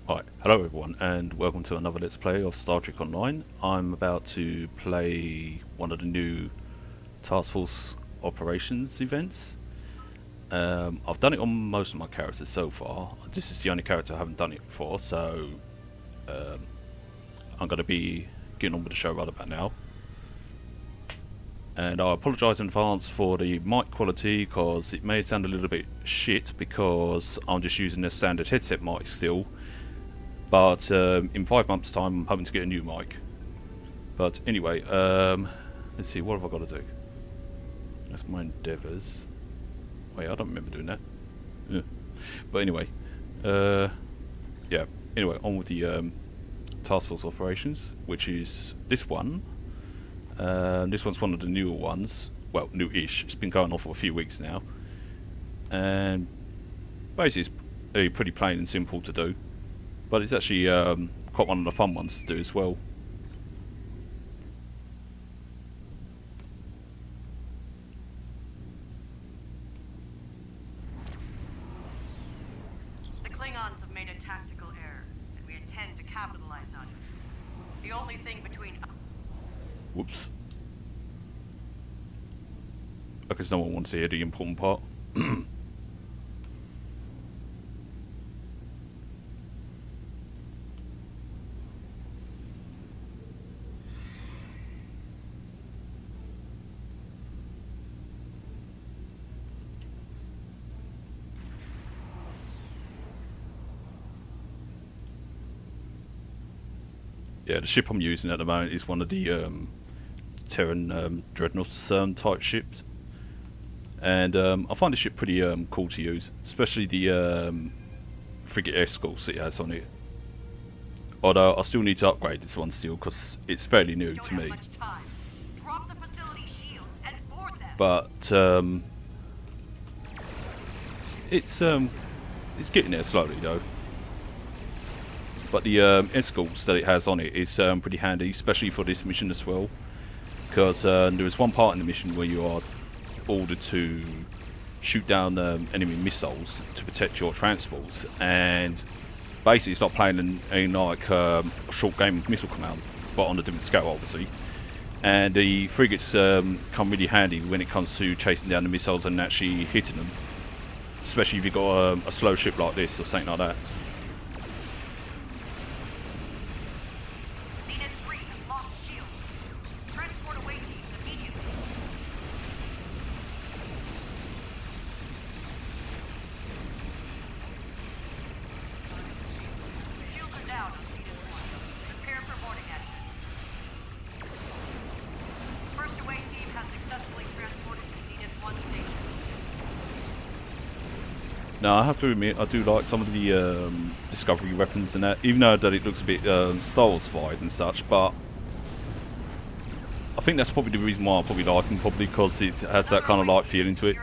Hi, hello everyone, and welcome to another Let's Play of Star Trek Online. I'm about to play one of the new Task Force Operations events. I've done it on most of my characters so far. This is the only character I haven't done it for, so I'm going to be getting on with the show right about now. And I apologise in advance for the mic quality, because it may sound a little bit shit because I'm just using a standard headset mic still. But in 5 months' time, I'm hoping to get a new mic. But anyway, let's see, what have I got to do? That's my endeavours. Wait, I don't remember doing that. Yeah. But anyway, yeah. Anyway, on with the Task Force Operations, which is this one. This one's one of the newer ones. Well, new-ish. It's been going on for a few weeks now. And basically, it's pretty plain and simple to do. But it's actually quite one of the fun ones to do as well. The Klingons have made a tactical error, and we intend to capitalize on it. The only thing between us... Whoops. I guess no one wants to hear the important part. Yeah, the ship I'm using at the moment is one of the Terran Dreadnoughts type ships, and I find the ship pretty cool to use, especially the frigate escorts it has on it. Although I still need to upgrade this one still, because it's fairly new to me. Drop the facility shields and board them. But it's getting there slowly though. But the escorts that it has on it is pretty handy, especially for this mission as well. Because there is one part in the mission where you are ordered to shoot down enemy missiles to protect your transports, and basically it's not playing in like a short game of Missile Command, but on a different scale obviously. And the frigates come really handy when it comes to chasing down the missiles and actually hitting them, especially if you've got a slow ship like this or something like that. Now I have to admit, I do like some of the Discovery weapons and that, even though that it looks a bit Star Wars-fied and such, but I think that's probably the reason why I probably like them, probably because it has that kind of light feeling to it,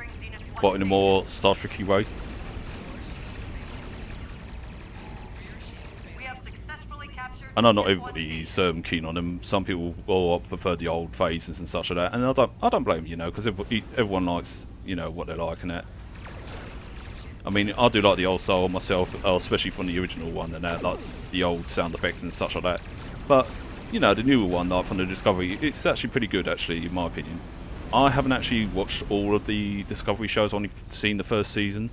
but in a more Star Trek-y way. I know not everybody is keen on them. Some people will prefer the old phases and such like that, and I don't blame them, you know, because everyone likes, you know, what they like and that. I mean, I do like the old style myself, especially from the original one, and that, like the old sound effects and such like that. But you know, the newer one, like from the Discovery, it's actually pretty good, actually, in my opinion. I haven't actually watched all of the Discovery shows; only seen the first season,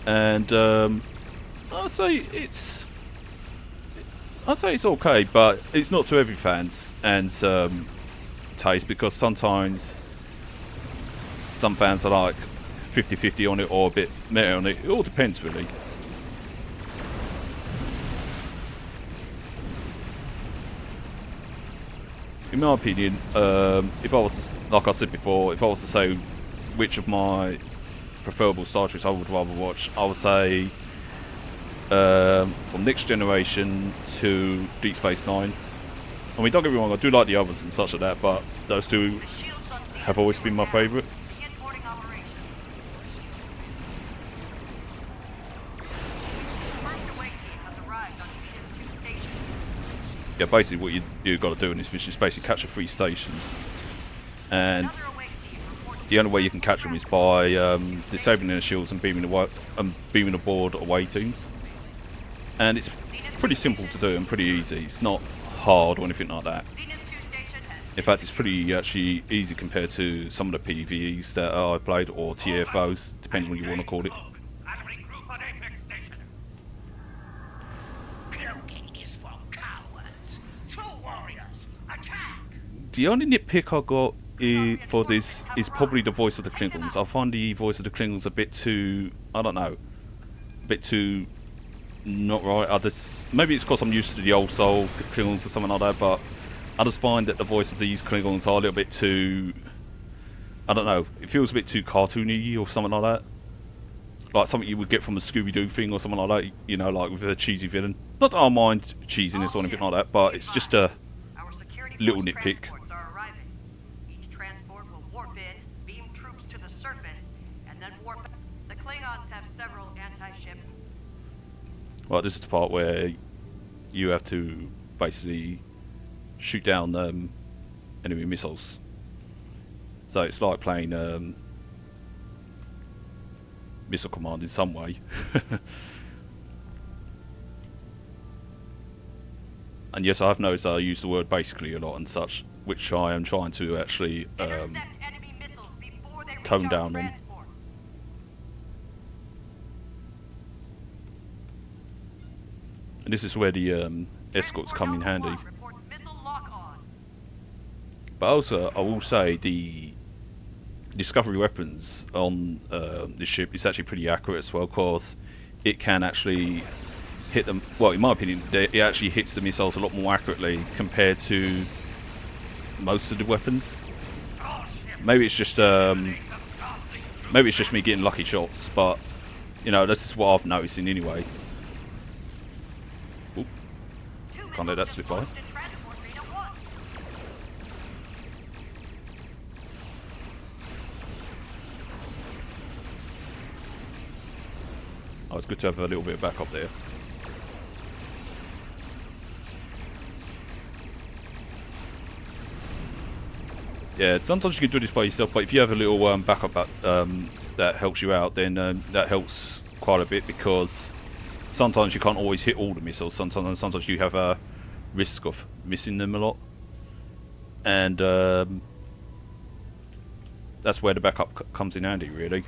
and I'd say it's okay, but it's not to every fan's and taste, because sometimes some fans are like 50-50 on it, or a bit meh on it. It all depends, really. In my opinion, if I was to, like I said before, if I was to say which of my preferable Star Treks I would rather watch, I would say from Next Generation to Deep Space Nine. I mean, don't get me wrong, I do like the others and such like that, but those two have always been my favourite. Yeah, basically what you've got to do in this mission is basically capture 3 stations, and the only way you can catch them is by disabling their shields and beaming aboard away teams. and it's pretty simple to do and pretty easy. It's not hard or anything like that. In fact, it's pretty actually easy compared to some of the PvEs that I played, or TFOs, depending on what you want to call it. The only nitpick I got for this is probably the voice of the Klingons. I find the voice of the Klingons a bit too, I don't know, a bit too not right. Maybe it's because I'm used to the old soul Klingons or something like that, but I just find that the voice of these Klingons are a little bit too, I don't know, it feels a bit too cartoony or something like that. Like something you would get from a Scooby-Doo thing or something like that, you know, like with a cheesy villain. Not that I mind cheesiness or anything like that, but it's just a little nitpick. Each transport will warp in, beam troops to the surface, and then warp back. The Klingons have several anti-ship. Well, this is the part where you have to basically shoot down enemy missiles. So it's like playing Missile Command in some way. And yes, I've noticed I use the word basically a lot and such, which I am trying to actually tone down on. And this is where the escorts come in handy. But also, I will say the discovery weapons on this ship is actually pretty accurate as well, because it can actually hit them. Well, in my opinion, it actually hits the missiles a lot more accurately compared to most of the weapons. Maybe it's just me getting lucky shots, but you know, this is what I've noticed in anyway. Oop. Can't let that slip by. Oh, it's good to have a little bit of backup there. Yeah, sometimes you can do this by yourself, but if you have a little backup that helps you out, then that helps quite a bit, because sometimes you can't always hit all the missiles. Sometimes you have a risk of missing them a lot, and that's where the backup comes in handy, really.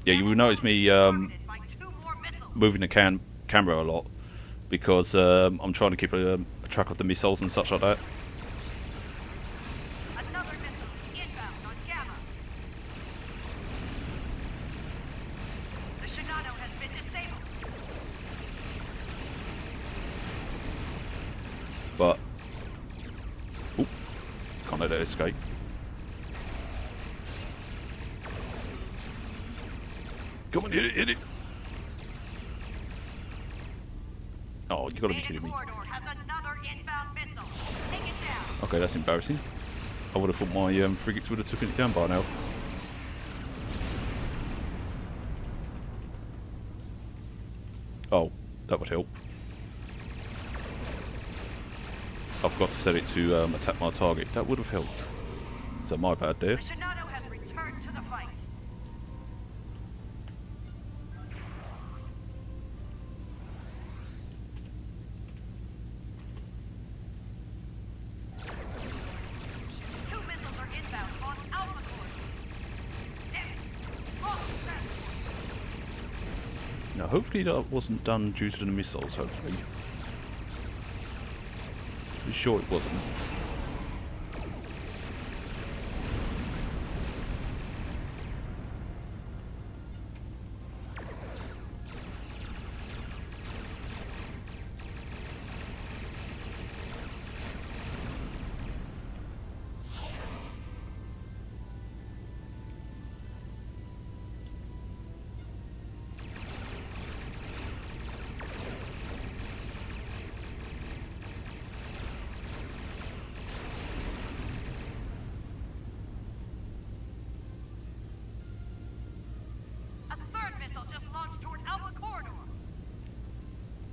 Yeah, you will notice me moving the camera a lot, because I'm trying to keep a track of the missiles and such like that. But, oop, can't let that escape. Come on, hit it! Oh, you gotta be kidding me. Okay, that's embarrassing. I would have thought my frigates would have taken it down by now. Oh, that would help. I forgot to set it to attack my target. That would have helped. So my bad there. Now, hopefully that wasn't done due to the missiles, hopefully. Pretty sure it wasn't.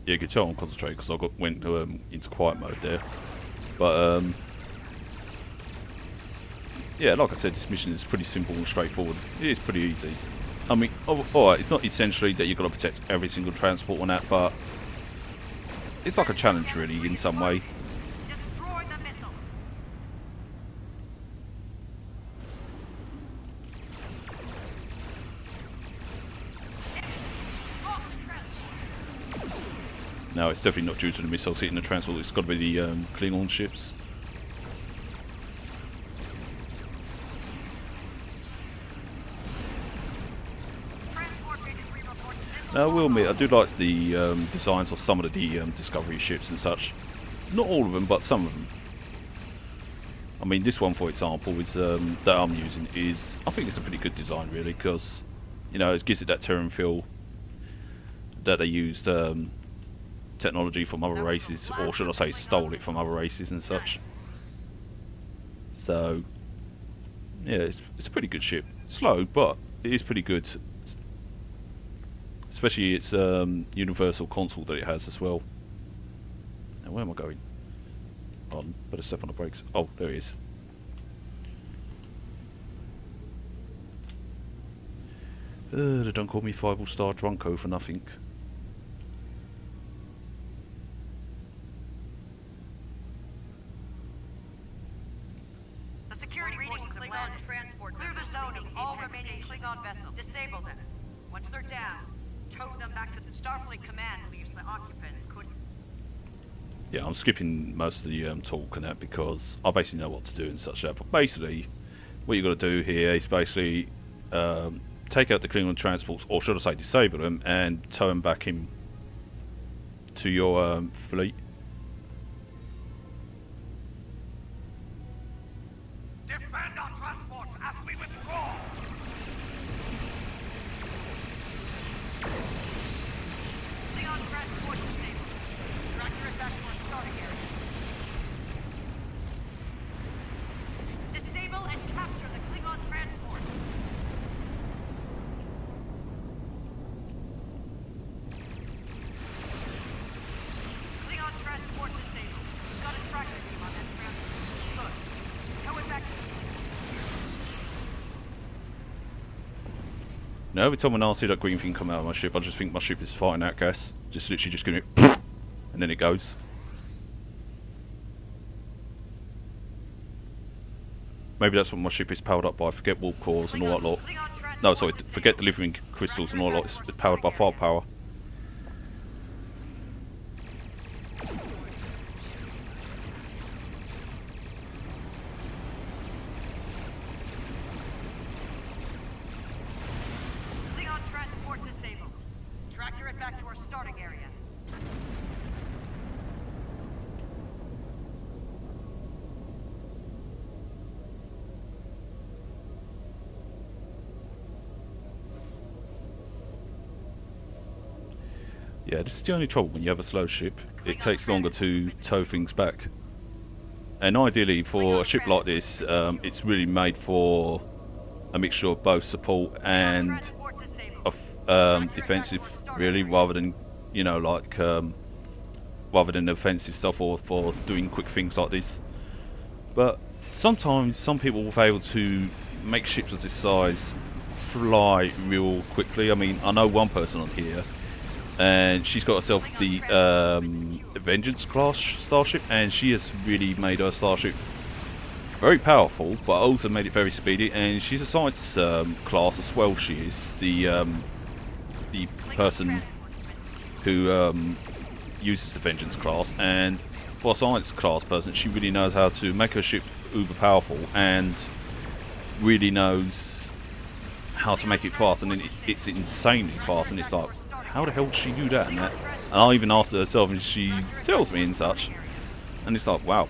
Yeah, you can tell I'm concentrating because I went into quiet mode there. But yeah, like I said, this mission is pretty simple and straightforward. It is pretty easy. I mean, alright, it's not essentially that you've got to protect every single transport on that, but it's like a challenge really in some way. Destroy the missile. No, it's definitely not due to the missiles hitting the transport, it's got to be the Klingon ships. Now, I will admit, I do like the designs of some of the Discovery ships and such. Not all of them, but some of them. I mean, this one, for example, is that I'm using is, I think it's a pretty good design, really, because, you know, it gives it that Terran feel that they used technology from other races, or should I say, stole it from other races and such. So, yeah, it's a pretty good ship. Slow, but it is pretty good. Especially its universal console that it has as well. Now, where am I going? Oh, better step on the brakes. Oh, there he is. They don't call me 5-star Drunko for nothing. The security forces of land transport clear the zone of all remaining Klingon vessels. Disable them. Once they're down, tow them back to the Starfleet command leaves the occupants couldn't. Yeah, I'm skipping most of the talk and that because I basically know what to do and such that. But basically, what you've got to do here is basically take out the Klingon transports, or should I say disable them, and tow them back in to your fleet. Defend our transports as we withdraw! Klingon transport disabled. Tractor it back to our starting area. Disable and capture the Klingon transport. Klingon transport disabled. We've got a tractor team on that transport. Good. Tow it back to the Now, every time when I see that green thing come out of my ship, I just think my ship is fighting that gas. Just literally just going and then it goes. Maybe that's what my ship is powered up by. Forget warp cores and all that lot. No, sorry, forget delivering crystals and all that lot. It's powered by firepower. Klingon transport disabled. Tractor it back to our starting area. Yeah, this is the only trouble when you have a slow ship. It takes longer to tow things back. And ideally, for a ship like this, it's really made for a mixture of both support and Transport disabled. defensive, really, rather than, you know, like rather than offensive stuff or for doing quick things like this. But sometimes some people will be able to make ships of this size fly real quickly. I mean, I know one person on here, and she's got herself the Vengeance class starship, and she has really made her starship very powerful, but also made it very speedy. And she's a science class as well. She is the person who uses the Vengeance class, and for a science class person, she really knows how to make her ship uber powerful and really knows how to make it fast. And then it's insanely fast, and it's like, how the hell does she do that and that? And I even asked her herself, and she tells me and such. And it's like, wow.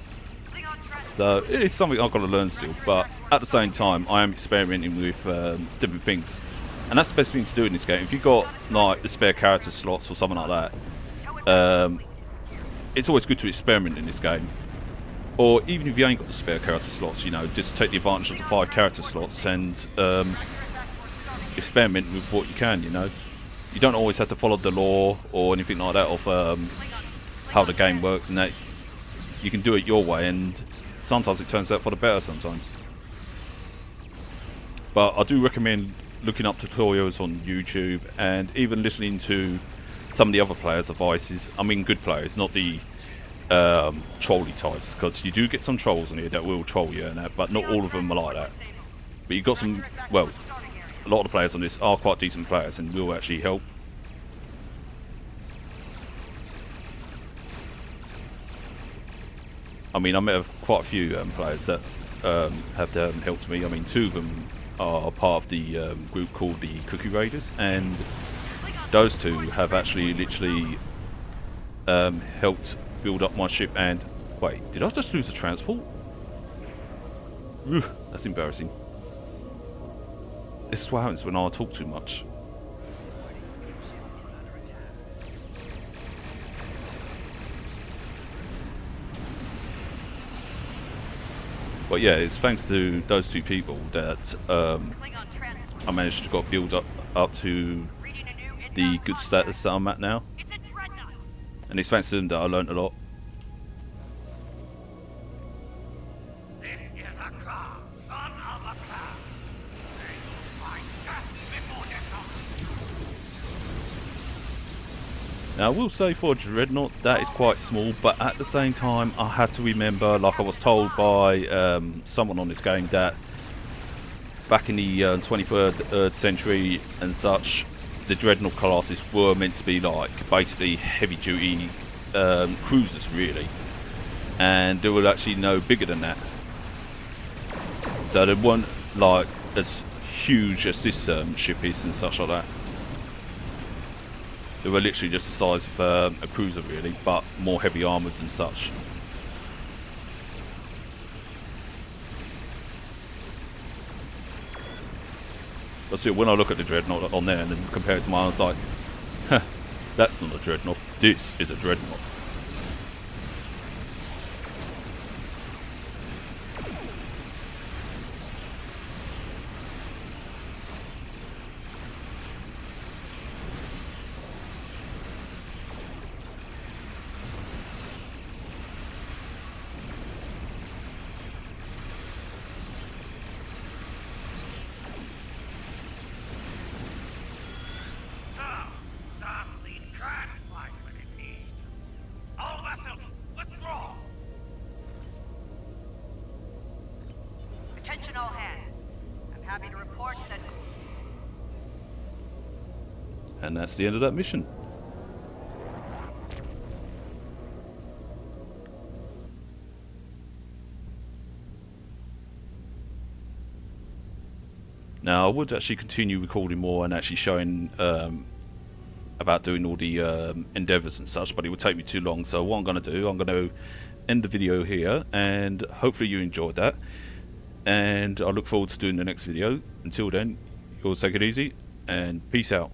So it's something I've got to learn still. But at the same time, I am experimenting with different things. And that's the best thing to do in this game. If you've got like the spare character slots or something like that, it's always good to experiment in this game. Or even if you ain't got the spare character slots, you know, just take the advantage of the 5 character slots and experiment with what you can, you know. You don't always have to follow the law or anything like that of how the game works, and that you can do it your way, and sometimes it turns out for the better sometimes. But I do recommend looking up tutorials on YouTube, and even listening to some of the other players' advices. I mean, good players, not the trolly types, because you do get some trolls in here that will troll you and that, but not all of them are like that. But you've got some, well, a lot of the players on this are quite decent players and will actually help. I mean, I met quite a few players that have helped me. I mean, 2 of them are part of the group called the Cookie Raiders, and those 2 have actually literally helped build up my ship. And wait, did I just lose the transport? Ugh, that's embarrassing. This is what happens when I talk too much. But yeah, it's thanks to those 2 people that I managed to got build up to the good status that I'm at now. And it's thanks to them that I learned a lot. This is a car, son of a car. They will find death before their time. Now I will say for a Dreadnought that is quite small, but at the same time I had to remember, like I was told by someone on this game, that back in the 23rd century and such, the Dreadnought classes were meant to be like basically heavy duty cruisers really, and they were actually no bigger than that, so they weren't like as huge as this ship is and such like that. They were literally just the size of a cruiser really, but more heavy armoured and such. But still, when I look at the Dreadnought on there and then compare it to mine, I was like, huh, that's not a Dreadnought, this is a Dreadnought. Attention all hands. I'm happy to report that... And that's the end of that mission. Now I would actually continue recording more and actually showing about doing all the endeavours and such, but it would take me too long. So what I'm going to do, I'm going to end the video here, and hopefully you enjoyed that, and I look forward to doing the next video. Until then, you all take it easy and peace out.